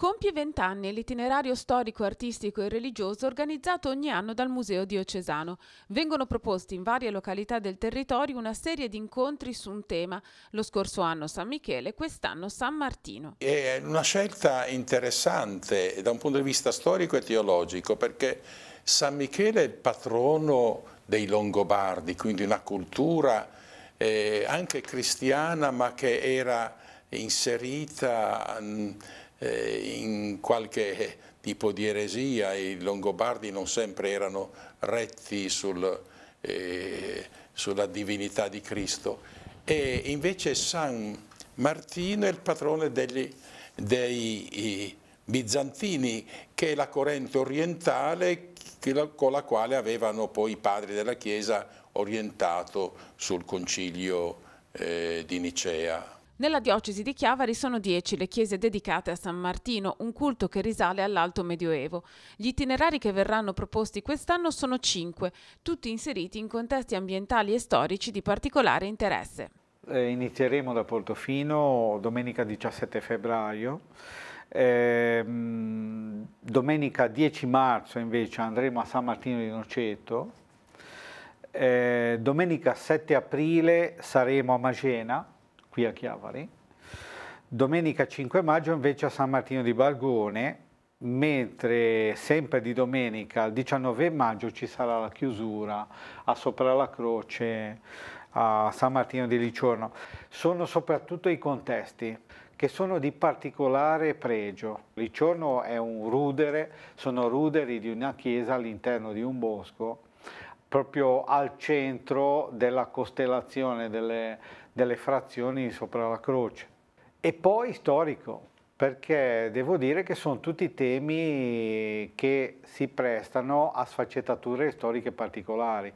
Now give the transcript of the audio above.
Compie 20 anni l'itinerario storico, artistico e religioso organizzato ogni anno dal Museo Diocesano. Vengono proposti in varie località del territorio una serie di incontri su un tema. Lo scorso anno San Michele, quest'anno San Martino. È una scelta interessante da un punto di vista storico e teologico, perché San Michele è il patrono dei Longobardi, quindi una cultura anche cristiana, ma che era inserita in qualche tipo di eresia. I Longobardi non sempre erano retti sulla divinità di Cristo. E invece San Martino è il patrone dei bizantini, che è la corrente orientale con la quale avevano poi i padri della Chiesa orientato sul concilio di Nicea. Nella diocesi di Chiavari sono 10 le chiese dedicate a San Martino, un culto che risale all'Alto Medioevo. Gli itinerari che verranno proposti quest'anno sono 5, tutti inseriti in contesti ambientali e storici di particolare interesse. Inizieremo da Portofino domenica 17 febbraio. Domenica 10 marzo invece andremo a San Martino di Noceto. Domenica 7 aprile saremo a Magena, qui a Chiavari. Domenica 5 maggio invece a San Martino di Bargone, mentre sempre di domenica il 19 maggio ci sarà la chiusura a Sopra la Croce a San Martino di Liciorno. Sono soprattutto i contesti che sono di particolare pregio. Liciorno è un rudere, sono ruderi di una chiesa all'interno di un bosco, proprio al centro della costellazione delle frazioni Sopra la Croce. E poi storico, perché devo dire che sono tutti temi che si prestano a sfaccettature storiche particolari.